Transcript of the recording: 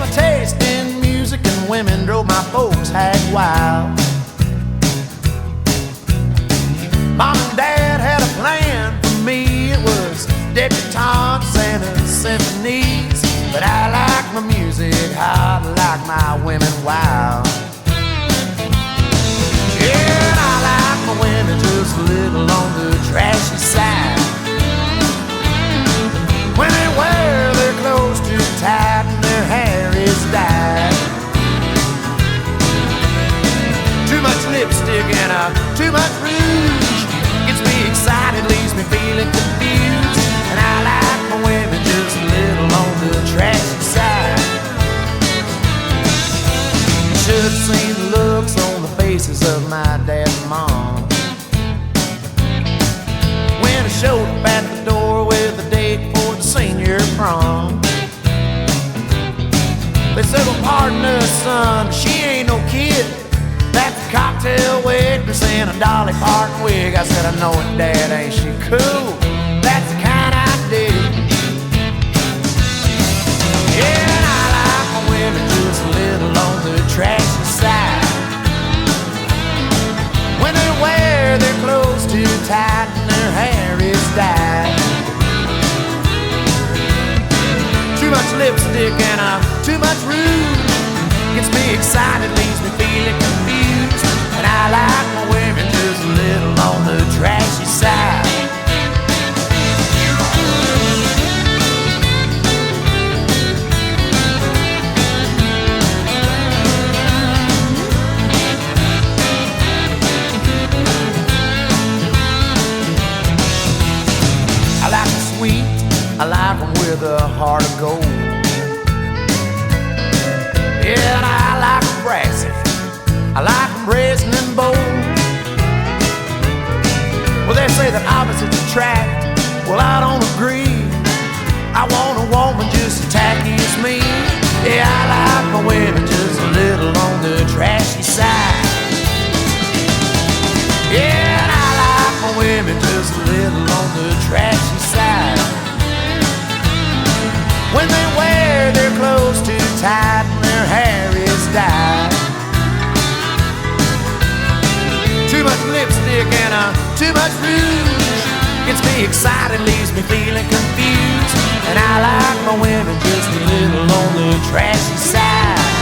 my taste in music and women drove my folks hag wild. Mom and Dad had a plan for me. It was debutantes and symphonies. But I like my music hot, like my women wild. Yeah, and I like my women just a little on the trashy side. When they wear their clothes too tight and their hair is dyed. Too much lipstick and too much rouge gets me excited, leaves me feeling confused. And I like my women just a little on the trashy side. Should have seen the looks on the faces of my dad and mom when I showed up at the door with a date for the senior prom. They said, well, pardon us, son, she ain't no kid. That's a cocktail waitress in a Dolly Parton wig. I said, I know it, Dad, ain't she cool? That's the kind I dig. Yeah, and I like my women just a little on the trashy side. When they wear their clothes too tight and their hair is dyed. Too much lipstick and too much rouge gets me excited, leaves me feeling confused. And I like my women just a little on the trashy side. I like them sweet, I like them with a heart of gold. Yeah, and I like them brassy, I like them brazen and bold. Well, they say that opposites attract, well, I don't agree. I want a woman just as tacky as me. Yeah, I like my women just a little on the trashy side. Yeah, and I like my women just a little on the trashy side. When they wear their clothes too tight and their hair is dyed. Too much lipstick and too much rouge gets me excited, leaves me feeling confused. And I like my women just a little on the trashy side.